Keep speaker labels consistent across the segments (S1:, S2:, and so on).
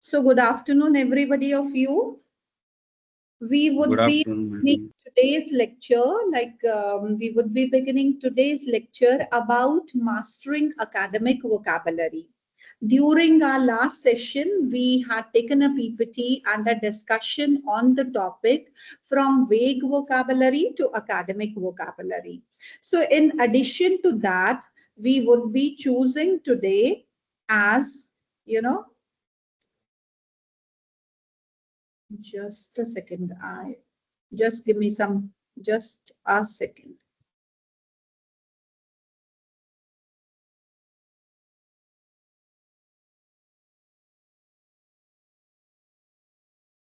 S1: So good afternoon, everybody of you. We would be beginning today's lecture, about mastering academic vocabulary. During our last session, we had taken a PPT and a discussion on the topic from vague vocabulary to academic vocabulary. So in addition to that, we would be choosing today as, just a second. Just give me just a second.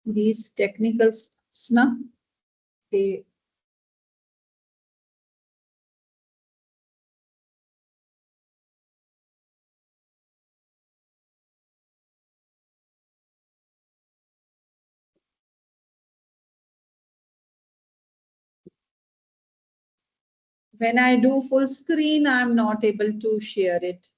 S1: These technical stuff, they when I do full screen, I'm not able to share it.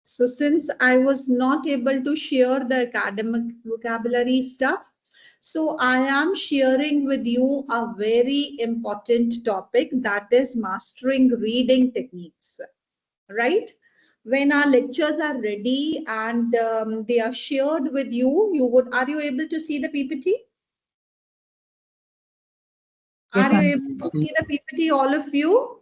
S1: So since I was not able to share the academic vocabulary stuff, so I am sharing with you a very important topic, that is mastering reading techniques, right? When our lectures are ready and they are shared with you, are you able to see the PPT?
S2: Yes,
S1: are you able to see the PPT, all of you?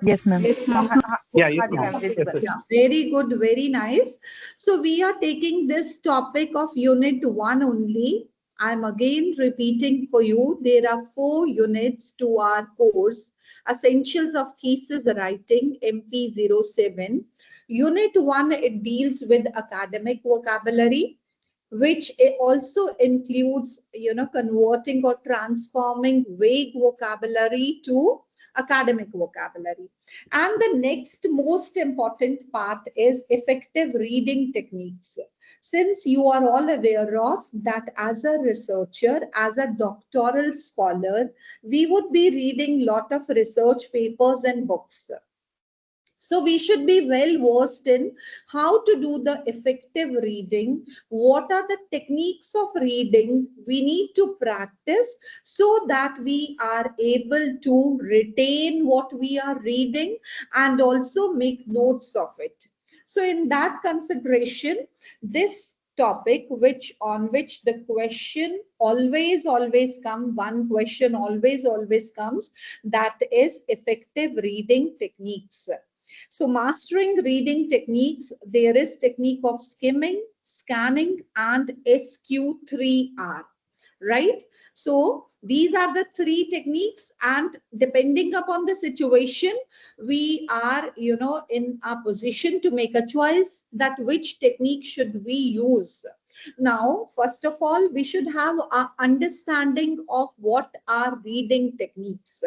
S2: Yes, ma'am.
S1: Yes, ma'am.
S2: Yeah, yes,
S1: Yeah, very good, very nice. So we are taking this topic of unit 1 only. I'm again repeating for you, there are 4 units to our course, Essentials of Thesis Writing, MP07. Unit 1, it deals with academic vocabulary, which also includes, converting or transforming vague vocabulary to academic vocabulary. And the next most important part is effective reading techniques. Since you are all aware of that, as a researcher, as a doctoral scholar, we would be reading a lot of research papers and books. So we should be well versed in how to do the effective reading. What are the techniques of reading we need to practice so that we are able to retain what we are reading and also make notes of it. So in that consideration, this topic on which the question always comes, one question always comes, that is effective reading techniques. So mastering reading techniques, there is technique of skimming, scanning, and SQ3R, right? So these are the 3 techniques, and depending upon the situation, we are, in a position to make a choice that which technique should we use. Now, first of all, we should have an understanding of what are reading techniques.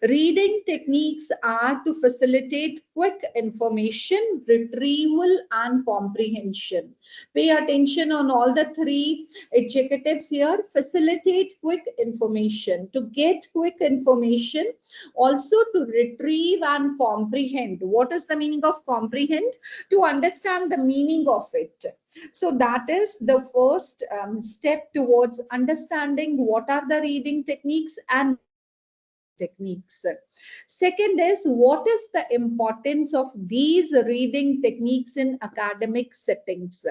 S1: Reading techniques are to facilitate quick information retrieval and comprehension. Pay attention on all the 3 adjectives here. Facilitate quick information, to get quick information, also to retrieve and comprehend. What is the meaning of comprehend? To understand the meaning of it. So that is the first step towards understanding what are the reading techniques and techniques. Second is, what is the importance of these reading techniques in academic settings?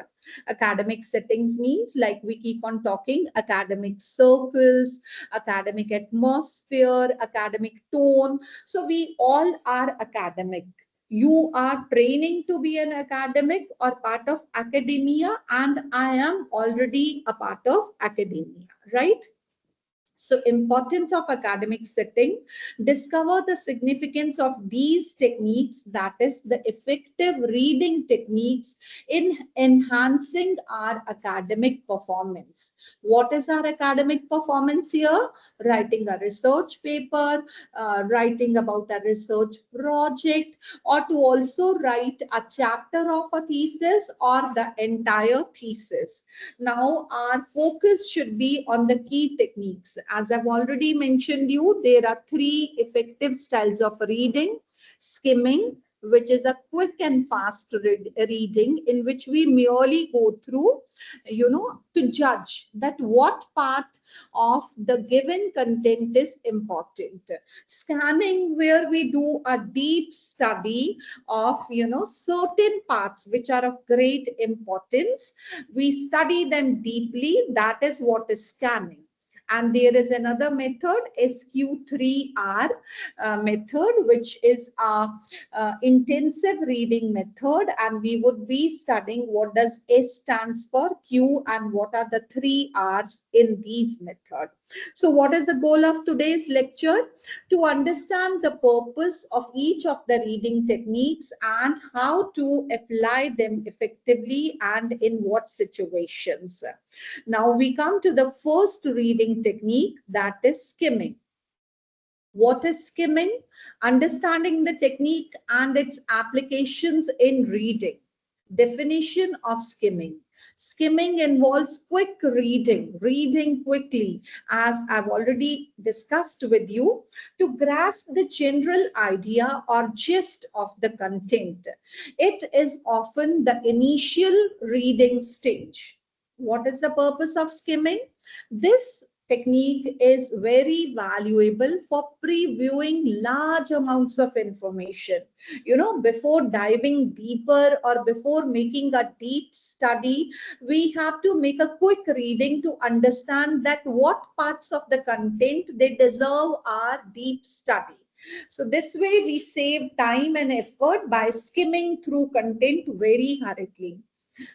S1: Academic settings means, like we keep on talking, academic circles, academic atmosphere, academic tone. So we all are academic. You are training to be an academic or part of academia, and I am already a part of academia, right? So importance of academic setting, discover the significance of these techniques, that is the effective reading techniques in enhancing our academic performance. What is our academic performance here? Writing a research paper, writing about a research project, or to also write a chapter of a thesis or the entire thesis. Now, our focus should be on the key techniques. As I've already mentioned you, there are three effective styles of reading. Skimming, which is a quick and fast reading in which we merely go through, to judge that what part of the given content is important. Scanning, where we do a deep study of, certain parts which are of great importance. We study them deeply. That is what is scanning. And there is another method, SQ3R method, which is a intensive reading method. And we would be studying what does S stands for, Q, and what are the three R's in these methods. So what is the goal of today's lecture? To understand the purpose of each of the reading techniques and how to apply them effectively and in what situations. Now we come to the first reading technique, that is skimming. What is skimming? Understanding the technique and its applications in reading. Definition of skimming. Skimming involves quick reading, reading quickly, as I've already discussed with you, to grasp the general idea or gist of the content. It is often the initial reading stage. What is the purpose of skimming? This technique is very valuable for previewing large amounts of information. Before diving deeper or before making a deep study, we have to make a quick reading to understand that what parts of the content they deserve our deep study. So this way we save time and effort by skimming through content very hurriedly.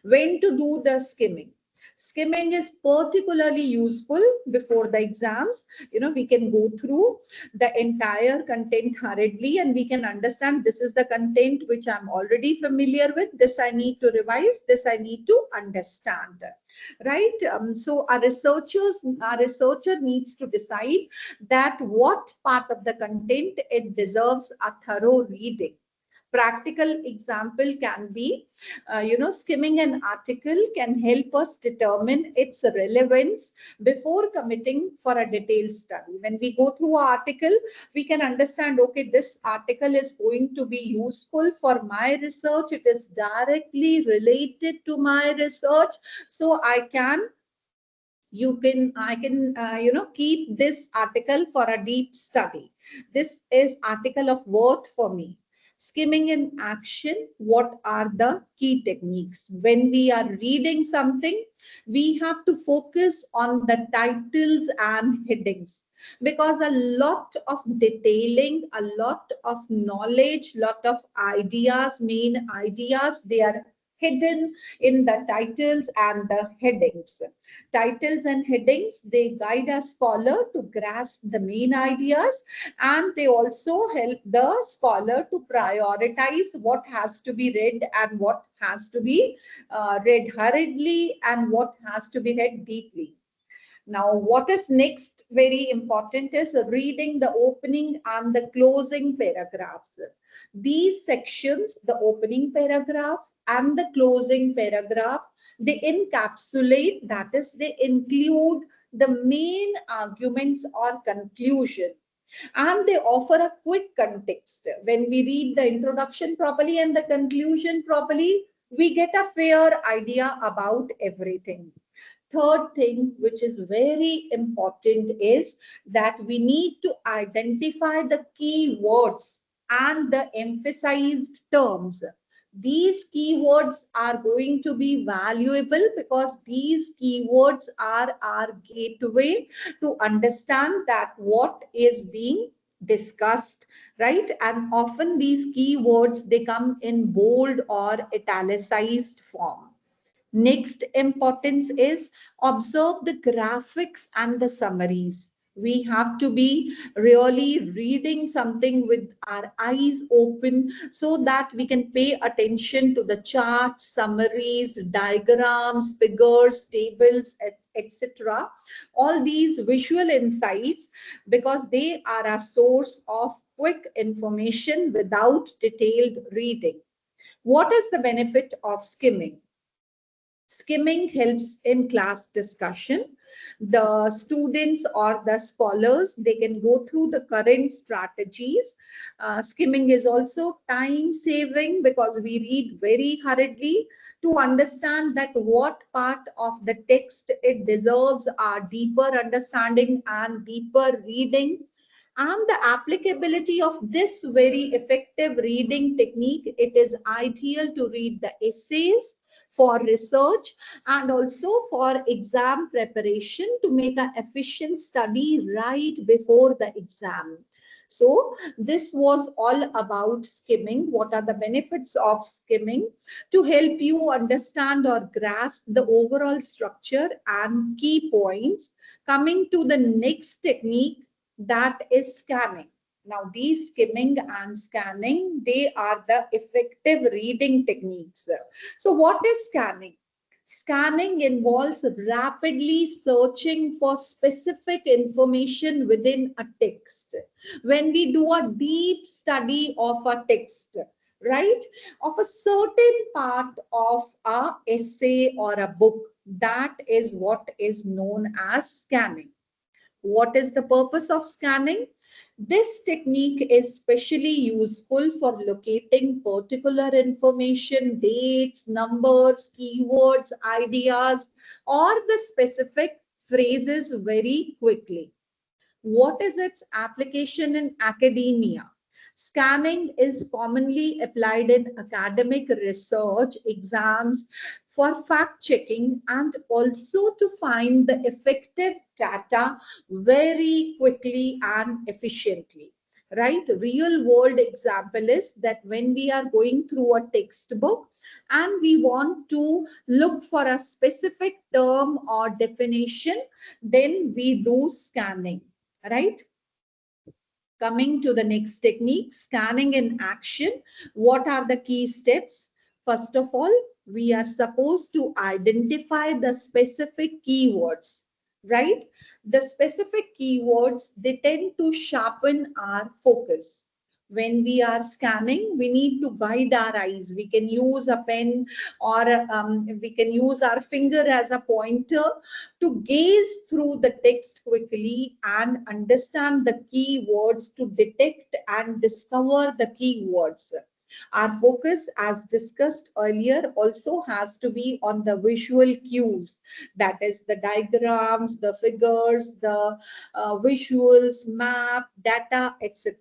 S1: When to do the skimming? Skimming is particularly useful before the exams. We can go through the entire content hurriedly and we can understand this is the content which I'm already familiar with. This I need to revise. This I need to understand. Right? So our researcher needs to decide that what part of the content it deserves a thorough reading. Practical example can be, skimming an article can help us determine its relevance before committing for a detailed study. When we go through an article, we can understand, okay, this article is going to be useful for my research. It is directly related to my research. So I can keep this article for a deep study. This is article of worth for me. Skimming in action, what are the key techniques? When we are reading something, we have to focus on the titles and headings, because a lot of detailing, a lot of knowledge, lot of ideas, main ideas, they are hidden in the titles and the headings. Titles and headings, they guide a scholar to grasp the main ideas, and they also help the scholar to prioritize what has to be read and what has to be read hurriedly and what has to be read deeply. Now, what is next very important is reading the opening and the closing paragraphs. These sections, the opening paragraph and the closing paragraph, they encapsulate, that is, they include the main arguments or conclusion. And they offer a quick context. When we read the introduction properly and the conclusion properly, we get a fair idea about everything. Third thing, which is very important, is that we need to identify the key words and the emphasized terms. These keywords are going to be valuable because these keywords are our gateway to understand that what is being discussed, right? And often these keywords, they come in bold or italicized form. Next importance is observe the graphics and the summaries. We have to be really reading something with our eyes open so that we can pay attention to the charts, summaries, diagrams, figures, tables, etc. All these visual insights, because they are a source of quick information without detailed reading. What is the benefit of skimming? Skimming helps in class discussion. The students or the scholars, they can go through the current strategies. Skimming is also time saving because we read very hurriedly. To understand that what part of the text it deserves our deeper understanding and deeper reading. And the applicability of this very effective reading technique, it is ideal to read the essays for research and also for exam preparation to make an efficient study right before the exam. So this was all about skimming. What are the benefits of skimming? To help you understand or grasp the overall structure and key points. Coming to the next technique, that is scanning. Now, these skimming and scanning, they are the effective reading techniques. So what is scanning? Scanning involves rapidly searching for specific information within a text. When we do a deep study of a text, right, of a certain part of a essay or a book, that is what is known as scanning. What is the purpose of scanning? This technique is especially useful for locating particular information, dates, numbers, keywords, ideas, or the specific phrases very quickly. What is its application in academia? Scanning is commonly applied in academic research, exams, for fact checking, and also to find the effective data very quickly and efficiently. Right? Real world example is that when we are going through a textbook and we want to look for a specific term or definition, then we do scanning. Right? Coming to the next technique, scanning in action. What are the key steps? First of all, we are supposed to identify the specific keywords, right? The specific keywords, they tend to sharpen our focus. When we are scanning, we need to guide our eyes. We can use a pen or we can use our finger as a pointer to gaze through the text quickly and understand the key words, to detect and discover the key words. Our focus, as discussed earlier, also has to be on the visual cues, that is the diagrams, the figures, the visuals, map, data, etc.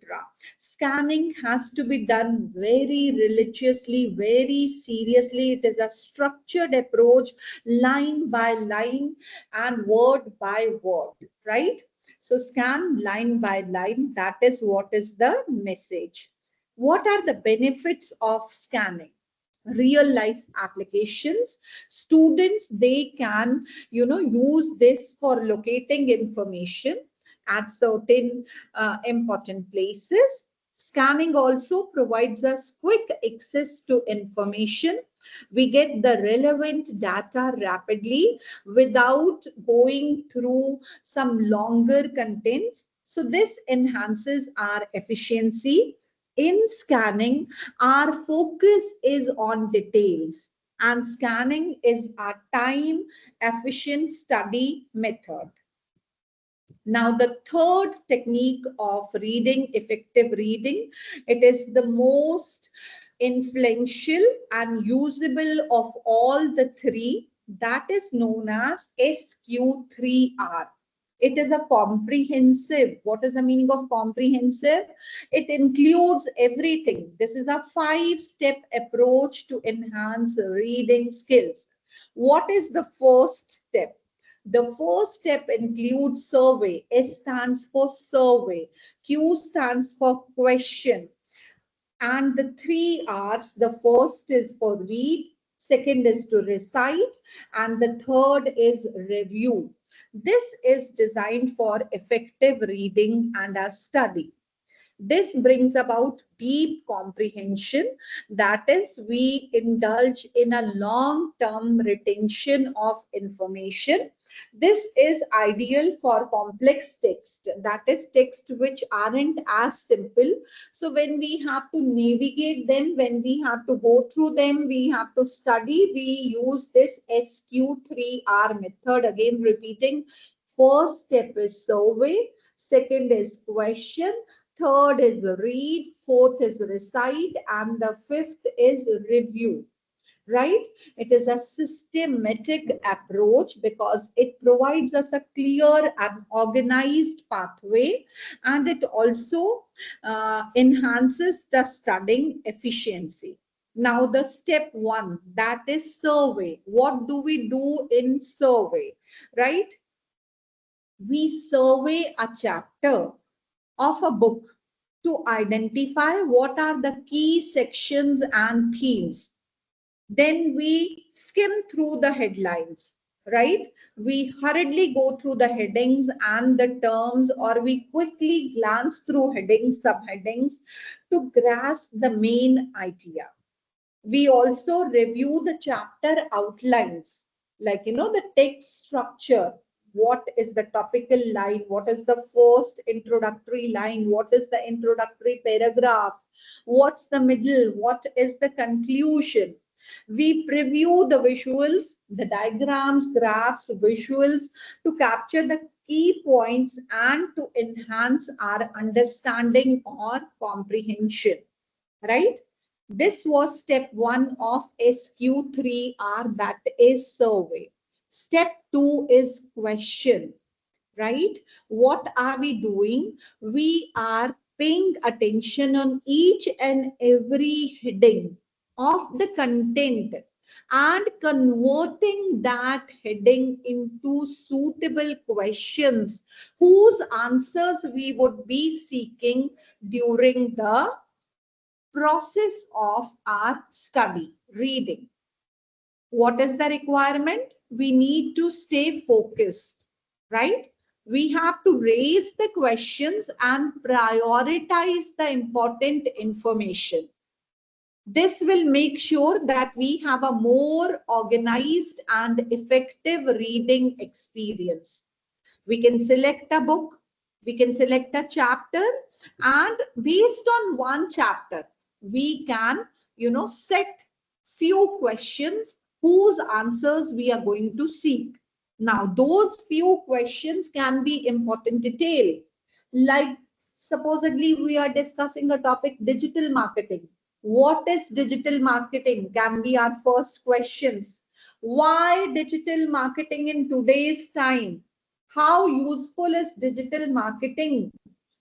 S1: Scanning has to be done very religiously, very seriously. It is a structured approach, line by line and word by word, right? So scan line by line. That is what is the message. What are the benefits of scanning? Real life applications. Students, they can, use this for locating information at certain important places. Scanning also provides us quick access to information. We get the relevant data rapidly without going through some longer contents. So this enhances our efficiency. In scanning, our focus is on details, and scanning is a time efficient study method. Now, the third technique of reading, effective reading, it is the most influential and usable of all the three, that is known as SQ3R. It is a comprehensive. What is the meaning of comprehensive? It includes everything. This is a 5-step approach to enhance reading skills. What is the first step? The first step includes survey. S stands for survey. Q stands for question. And the 3 R's, the first is for read, second is to recite, and the third is review. This is designed for effective reading and a study. This brings about deep comprehension. That is, we indulge in a long-term retention of information. This is ideal for complex text. That is, text which aren't as simple. So when we have to navigate them, when we have to go through them, we have to study, we use this SQ3R method. Again, repeating, first step is survey, second is question, third is read, fourth is recite, and the fifth is review, right? It is a systematic approach because it provides us a clear and organized pathway, and it also enhances the studying efficiency. Now, the step one, that is survey. What do we do in survey, right? We survey a chapter of a book to identify what are the key sections and themes. Then we skim through the headlines, right? We hurriedly go through the headings and the terms, or we quickly glance through headings, subheadings to grasp the main idea. We also review the chapter outlines, like, the text structure. What is the topical line? What is the first introductory line? What is the introductory paragraph? What's the middle? What is the conclusion? We preview the visuals, the diagrams, graphs, visuals to capture the key points and to enhance our understanding or comprehension, right? This was step one of SQ3R, that is survey. Step two is question, right? What are we doing? We are paying attention on each and every heading of the content and converting that heading into suitable questions whose answers we would be seeking during the process of our study, reading. What is the requirement? We need to stay focused, right? We have to raise the questions and prioritize the important information. This will make sure that we have a more organized and effective reading experience. We can select a book, we can select a chapter, and based on one chapter, we can, set few questions whose answers we are going to seek. Now, those few questions can be important detail. Like, supposedly we are discussing a topic, digital marketing. What is digital marketing? Can be our first questions. Why digital marketing in today's time? How useful is digital marketing?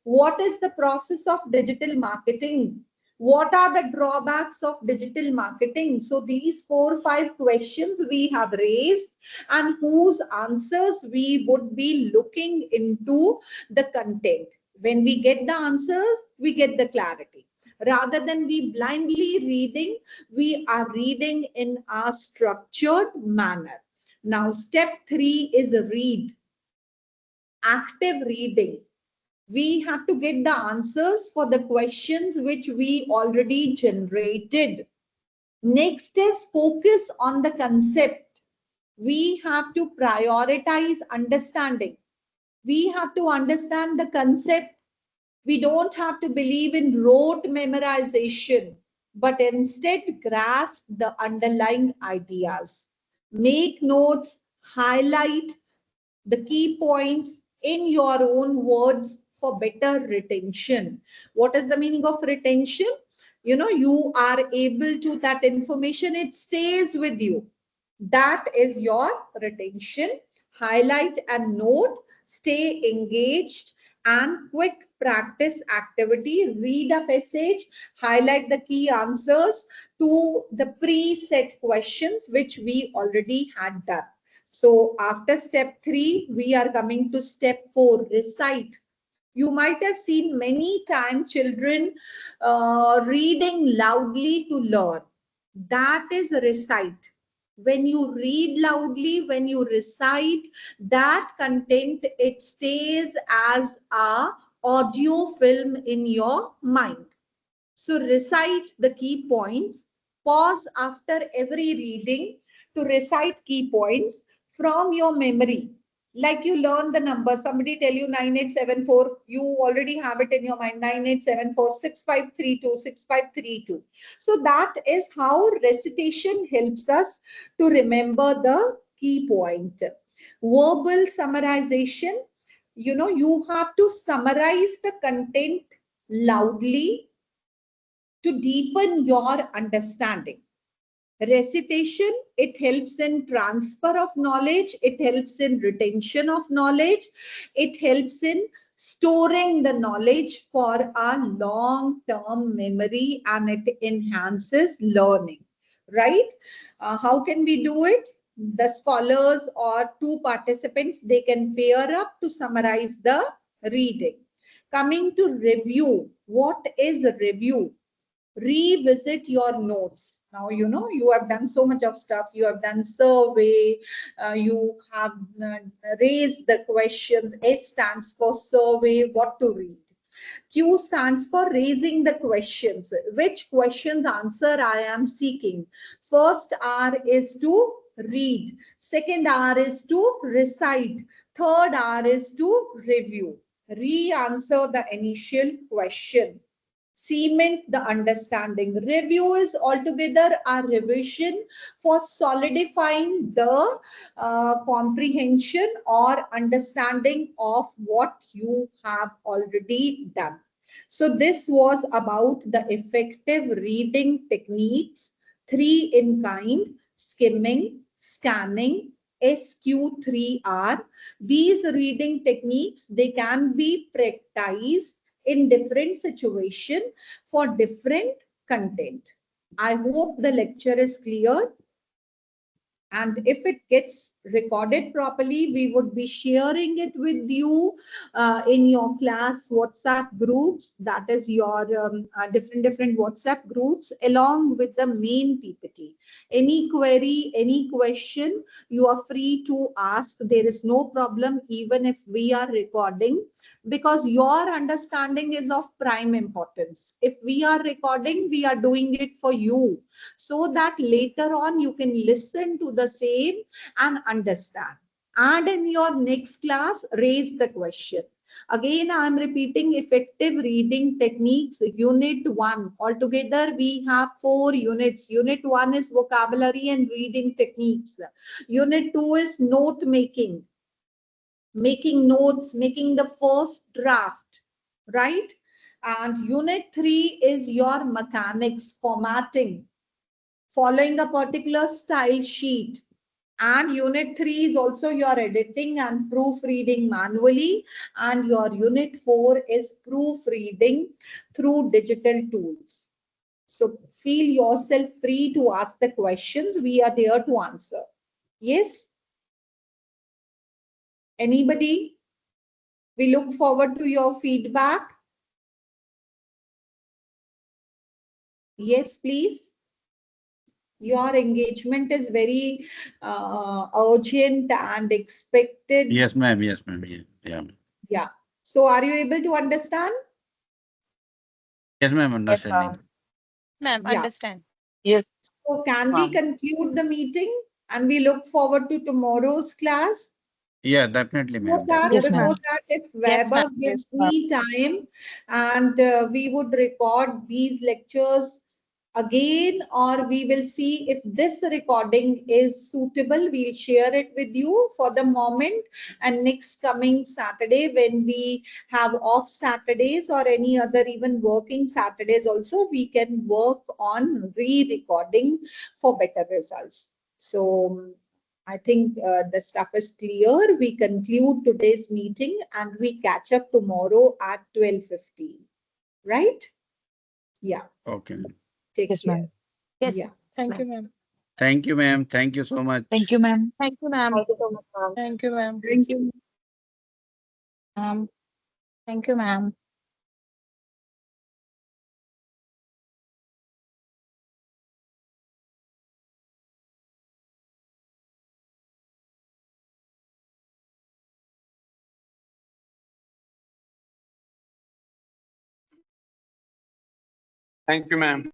S1: What is the process of digital marketing? What are the drawbacks of digital marketing? So these 4 or 5 questions we have raised, and whose answers we would be looking into the content. When we get the answers, we get the clarity. Rather than we blindly reading, we are reading in a structured manner. Now, step 3 is read. Active reading. We have to get the answers for the questions which we already generated. Next is focus on the concept. We have to prioritize understanding. We have to understand the concept. We don't have to believe in rote memorization, but instead grasp the underlying ideas. Make notes, highlight the key points in your own words for better retention. What is the meaning of retention? You are able to, that information, it stays with you. That is your retention. Highlight and note, stay engaged, and quick practice activity. Read a passage, highlight the key answers to the preset questions which we already had done. So after step 3, we are coming to step 4, recite. You might have seen many times children reading loudly to learn. That is recite. When you read loudly, when you recite, that content, it stays as a audio film in your mind. So recite the key points, pause after every reading to recite key points from your memory. Like you learn the number, somebody tell you 9874, you already have it in your mind, 9874 6532 6532. So that is how recitation helps us to remember the key point. Verbal summarization, you have to summarize the content loudly to deepen your understanding. Recitation, it helps in transfer of knowledge, it helps in retention of knowledge, it helps in storing the knowledge for a long-term memory, and it enhances learning, right? How can we do it? The scholars or two participants, they can pair up to summarize the reading. Coming to review, what is review? Revisit your notes. Now, you have done so much of stuff. You have done survey, you have raised the questions. S stands for survey, what to read. Q stands for raising the questions. Which questions answer I am seeking? First R is to read. Second R is to recite. Third R is to review. Re-answer the initial question. Cement the understanding. Review is altogether a revision for solidifying the comprehension or understanding of what you have already done. So this was about the effective reading techniques, 3 in kind: skimming, scanning, SQ3R. These reading techniques, they can be practiced in different situation for different content. I hope the lecture is clear. And if it gets recorded properly, we would be sharing it with you in your class WhatsApp groups. That is your different WhatsApp groups, along with the main PPT. Any query, any question, you are free to ask. There is no problem, even if we are recording, because your understanding is of prime importance. If we are recording, we are doing it for you, so that later on you can listen to the same and understand. And in your next class, raise the question. Again, I am repeating: effective reading techniques, unit 1. Altogether, we have 4 units. Unit 1 is vocabulary and reading techniques. Unit 2 is note making, making notes, making the first draft, right? And unit 3 is your mechanics, formatting, following a particular style sheet. And unit 3 is also your editing and proofreading manually. And your unit 4 is proofreading through digital tools. So feel yourself free to ask the questions. We are there to answer. Yes? Anybody? We look forward to your feedback. Yes, please. Your engagement is very urgent and expected.
S3: Yes, ma'am. Yes, ma'am. Yeah.
S1: Yeah. So are you able to understand?
S3: Yes, ma'am. Understanding.
S4: Ma'am,
S1: Yeah.
S4: understand.
S2: Yes.
S1: So can we conclude the meeting and we look forward to tomorrow's class?
S3: Yeah, definitely,
S1: Before
S3: ma'am.
S1: that,
S2: Yes, ma'am.
S1: if
S4: Yes,
S1: Weber
S4: ma'am.
S1: gives me time, and we would record these lectures again, or we will see if this recording is suitable. We'll share it with you for the moment. And next coming Saturday, when we have off Saturdays or any other even working Saturdays also, we can work on re-recording for better results. So I think the stuff is clear. We conclude today's meeting and we catch up tomorrow at 12:15. Right? Yeah.
S3: Okay.
S1: Take
S2: Yes,
S1: care.
S2: ma'am.
S4: Yes.
S1: Yeah.
S4: Thank you, ma'am.
S3: Thank you, ma'am. Thank you so much.
S2: Thank you, ma'am.
S4: Thank you, ma'am.
S2: Thank you so much, ma'am.
S4: Thank you, ma'am.
S1: Thank you.
S4: Thank you, ma'am.
S5: Thank you, ma'am.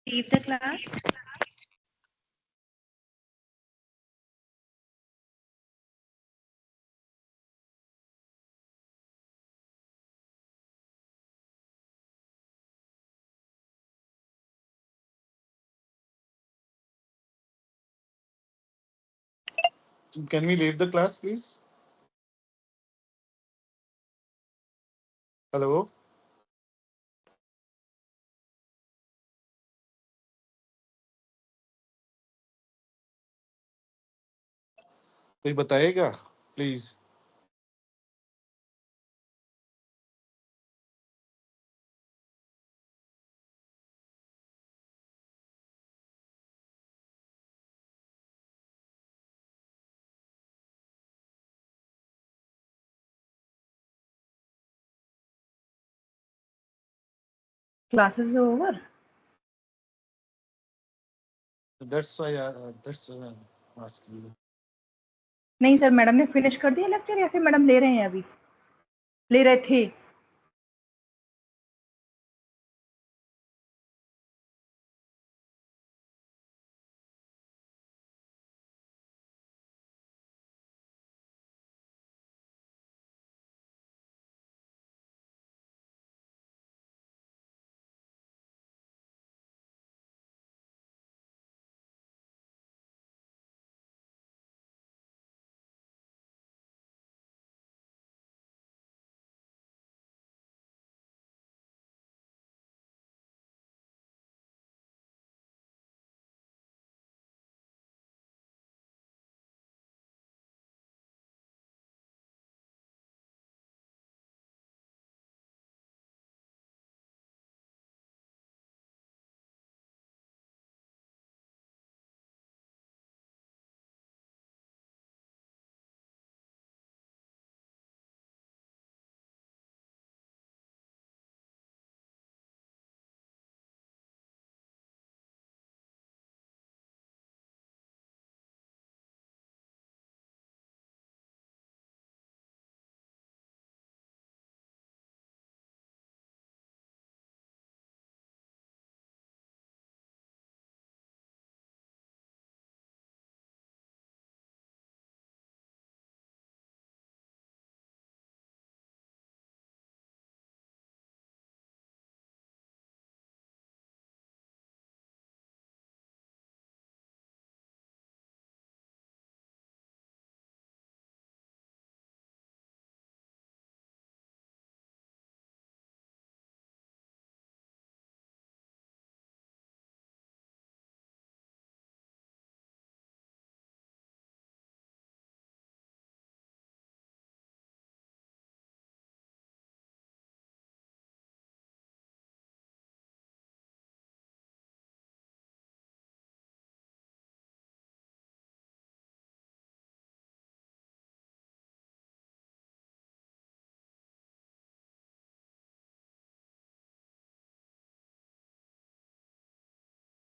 S2: Leave the class.
S5: Can we leave the class, please? Hello? कोई बताएगा please
S6: Classes are over.
S5: That's why I'm asking you.
S6: नहीं sir, madam ने finish कर दिया lecture या फिर madam ले रहे हैं अभी? ले रहे थे।